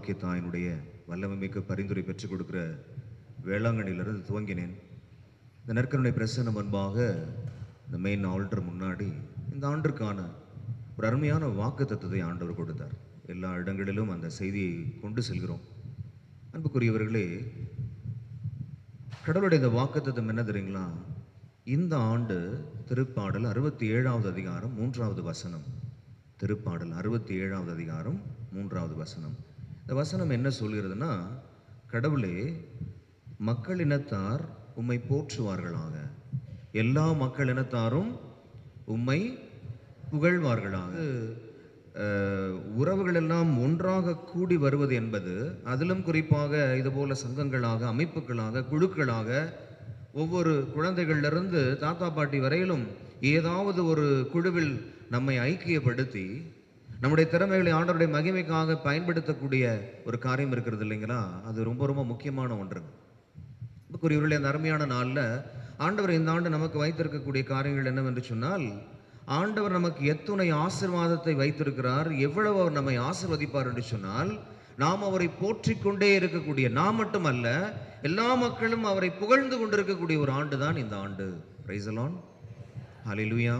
வாக்கிய தாயினுடைய வல்லமை மிக்க பரிந்துரை பெற்றுக் கொடுக்கிற வேளாங்கண்ணியிலிருந்து துவங்கினேன். இந்த நற்கருணை பிரசன்னம் முன்பாக இந்த மெயின் ஆல்டர் முன்னாடி இந்த ஆண்டிற்கான ஒரு அருமையான வாக்கு தத்துவத்தை ஆண்டவர் கொடுத்தார். எல்லா இடங்களிலும் அந்த செய்தியை கொண்டு செல்கிறோம். அன்புக்குரியவர்களே, கடவுளுடைய இந்த வாக்கு தத்துவம் என்ன தெரியுங்களா? இந்த ஆண்டு திருப்பாடல் 67வது அதிகாரம் 3வது வசனம். திருப்பாடல் 67வது அதிகாரம் 3வது வசனம். இந்த வசனம் என்ன சொல்கிறதுனா, கடவுளே, மக்களினத்தார் உம்மை போற்றுவார்களாக, எல்லா மக்களினத்தாரும் உம்மை புகழ்வார்களாக. உறவுகள் எல்லாம் ஒன்றாக கூடி வருவது என்பது, அதிலும் குறிப்பாக இதுபோல சங்கங்களாக, அமைப்புகளாக, குழுக்களாக, ஒவ்வொரு குழந்தைகளிலிருந்து தாத்தா பாட்டி வரையிலும் ஏதாவது ஒரு குழுவில் நம்மை ஐக்கியப்படுத்தி நம்முடைய திறமைகளை ஆண்டவருடைய மகிமைக்காக பயன்படுத்தக்கூடிய ஒரு காரியம் இருக்கிறது இல்லைங்களா? அது ரொம்ப ரொம்ப முக்கியமான ஒன்று. குறிப்பிட்ட அந்த அருமையான நாளில் ஆண்டவர் இந்த ஆண்டு நமக்கு வைத்திருக்கக்கூடிய காரியங்கள் என்னவென்று சொன்னால், ஆண்டவர் நமக்கு எத்துணை ஆசீர்வாதத்தை வைத்திருக்கிறார், எவ்வளவு அவர் நம்மை ஆசீர்வதிப்பார் என்று சொன்னால், நாம் அவரை போற்றிக் கொண்டே இருக்கக்கூடிய, நாம் மட்டுமல்ல எல்லா மக்களும் அவரை புகழ்ந்து கொண்டிருக்கக்கூடிய ஒரு ஆண்டு தான் இந்த ஆண்டு. பிரைஸ் தி லார்ட், ஹல்லேலூயா.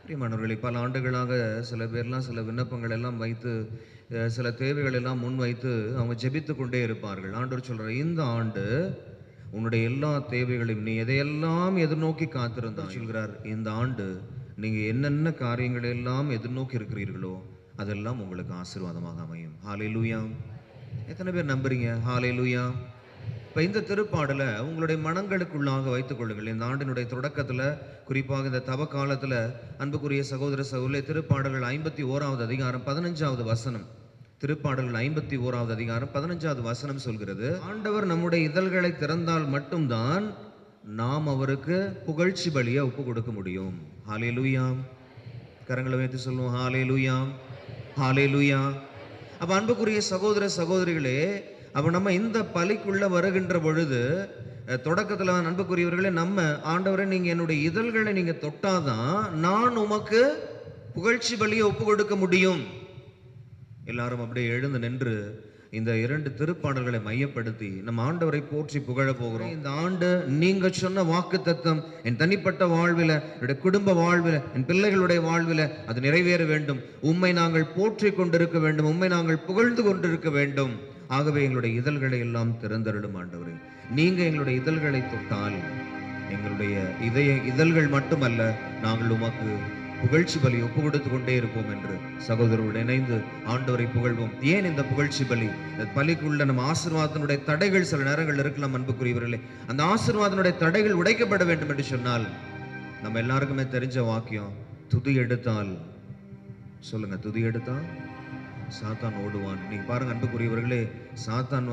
பிரியமானவர்களே, பல ஆண்டுகளாக சில பேர்லாம் சில விண்ணப்பங்கள் எல்லாம் வைத்து, சில தேவைகள் எல்லாம் முன் வைத்து அவங்க ஜெபித்து கொண்டே இருப்பார்கள். ஆண்டவர் சொல்றார், இந்த ஆண்டு உன்னுடைய எல்லா தேவைகளையும் நீ எதையெல்லாம் எதிர்நோக்கி காத்திருந்தால் சொல்கிறார், இந்த ஆண்டு நீங்க என்னென்ன காரியங்களை எல்லாம் எதிர்நோக்கி இருக்கிறீர்களோ அதெல்லாம் உங்களுக்கு ஆசீர்வாதமாக அமையும். ஹல்லேலூயா. எத்தனை பேர் நம்புறீங்க? ஹல்லேலூயா. இப்போ இந்த திருப்பாடலை உங்களுடைய மனங்களுக்குள்ளாக வைத்துக் கொள்ளுங்கள். இந்த ஆண்டினுடைய தொடக்கத்தில், குறிப்பாக இந்த தவ காலத்தில், அன்புக்குரிய சகோதர சகோதரி, திருப்பாடல்கள் 51வது அதிகாரம் 15வது வசனம். திருப்பாடல்கள் 51வது அதிகாரம் 15வது வசனம் சொல்கிறது, ஆண்டவர் நம்முடைய இதழ்களை திறந்தால் மட்டும்தான் நாம் அவருக்கு புகழ்ச்சி பலியை ஒப்பு கொடுக்க முடியும். ஹல்லேலூயா. கரங்களை வைத்து சொல்லுவோம், ஹல்லேலூயா, ஹல்லேலூயா. அப்ப அன்புக்குரிய சகோதர சகோதரிகளே, அப்ப நம்ம இந்த பலிக்குள்ள வருகின்ற பொழுது, தொடக்கத்துல அன்புக்குரியவர்களே, நம்ம ஆண்டவரே நீங்க என்னுடைய இதழ்களை நீங்க தொட்டாதான் நான் உமக்கு புகழ்ச்சி பலியை ஒப்பு கொடுக்க முடியும். எல்லாரும் அப்படியே எழுந்து நின்று இந்த 2 திருப்பாடல்களை மையப்படுத்தி நம்ம ஆண்டவரை போற்றி புகழ போகிறோம். இந்த ஆண்டு நீங்க சொன்ன வாக்கு தத்தம் என் தனிப்பட்ட வாழ்வில், என்னுடைய குடும்ப வாழ்வில், என் பிள்ளைகளுடைய வாழ்வில் அது நிறைவேற வேண்டும். உம்மை நாங்கள் போற்றி கொண்டிருக்க வேண்டும், உம்மை நாங்கள் புகழ்ந்து கொண்டிருக்க வேண்டும். ஆகவே எங்களுடைய இதழ்களை எல்லாம் திறந்தருளும் ஆண்டவரே. நீங்க எங்களுடைய இதழ்களை தொட்டால் எங்களுடைய இதழ்கள் மட்டுமல்ல, நாங்கள் உமக்கு புகழ்ச்சி பலி ஒப்பு கொடுத்து கொண்டே இருப்போம் என்று சகோதரரோடு இணைந்து ஆண்டவரை புகழ்வோம். ஏன் இந்த புகழ்ச்சி பலி? பலிக்குள்ள நம்ம ஆசீர்வாதத்தினுடைய தடைகள் சில நேரங்கள் இருக்கலாம் அன்புக்குரியவர்களே. அந்த ஆசீர்வாதத்தினுடைய தடைகள் உடைக்கப்பட வேண்டும் என்று சொன்னால், நம்ம எல்லாருக்குமே தெரிஞ்ச வாக்கியம், துதி எடுத்தால், சொல்லுங்க, துதி எடுத்தால் சாத்தான் ஓடுவான். நீங்க பாருங்க அன்புக்குரியவர்களே, சாத்தான்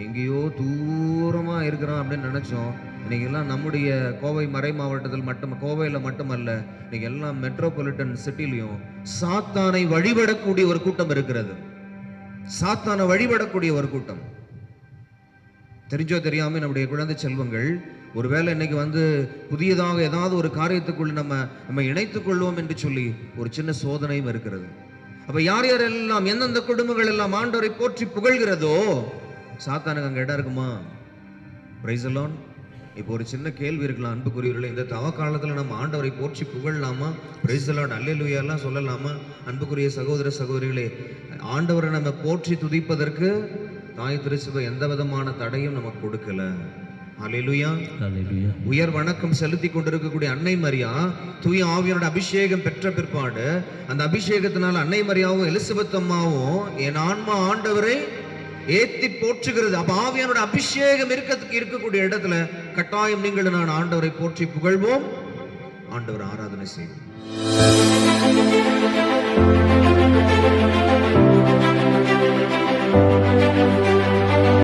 எங்கேயோ தூரமா இருக்கிறான் அப்படின்னு நினைச்சோம். இன்னைக்கு எல்லாம் நம்முடைய கோவை மறை மாவட்டத்தில் கோவையில மட்டுமல்ல, இன்னைக்கு எல்லாம் மெட்ரோபாலிட்டன் சிட்டிலையும் சாத்தானை வழிபடக்கூடிய ஒரு கூட்டம் இருக்கிறது. சாத்தானை வழிபடக்கூடிய ஒரு கூட்டம். தெரிஞ்சோ தெரியாம நம்முடைய குழந்தை செல்வங்கள் ஒருவேளை இன்னைக்கு புதியதாக ஏதாவது ஒரு காரியத்துக்குள்ள நம்ம இணைத்துக் கொள்வோம் என்று சொல்லி ஒரு சின்ன சோதனையும் இருக்கிறது. அப்ப யார் யாரெல்லாம், எந்தெந்த குடும்பங்கள் எல்லாம் ஆண்டவரை போற்றி புகழ்கிறதோ சாத்தானுக்கு அங்க இடம் இருக்குமா? Praise the Lord. இப்போ ஒரு சின்ன கேள்வி இருக்கலாம் அன்புக்குரியவர்களே, இந்த தவ காலத்துல நம்ம ஆண்டவரை போற்றி புகழலாமா? பிரைஸ் தி லார்ட், அல்லேலூயா எல்லாம் சொல்லலாமா? அன்புக்குரிய சகோதர சகோதரிகளே, ஆண்டவரை நம்ம போற்றி துதிப்பதற்கு தாய் திருச்சபை எந்த விதமான தடையும் நமக்கு கொடுக்கல. ஹல்லேலூயா, ஹல்லேலூயா. உயர் வணக்கம் செலுத்தி கொண்டிருக்கக்கூடிய அன்னை மரியா தூய ஆவியோட அபிஷேகம் பெற்ற பிற்பாடு, அந்த அபிஷேகத்தினால அன்னை மரியாவும் எலிசபெத் அம்மாவும் என் ஆன்மா ஆண்டவரை ஏத்தி போற்றுகிறது. அப்ப ஆவியானோட அபிஷேகம் இருக்கக்கூடிய இடத்துல கட்டாயம் நீங்கள் நான் ஆண்டவரை போற்றி புகழ்வோம், ஆண்டவர் ஆராதனை செய்வோம்.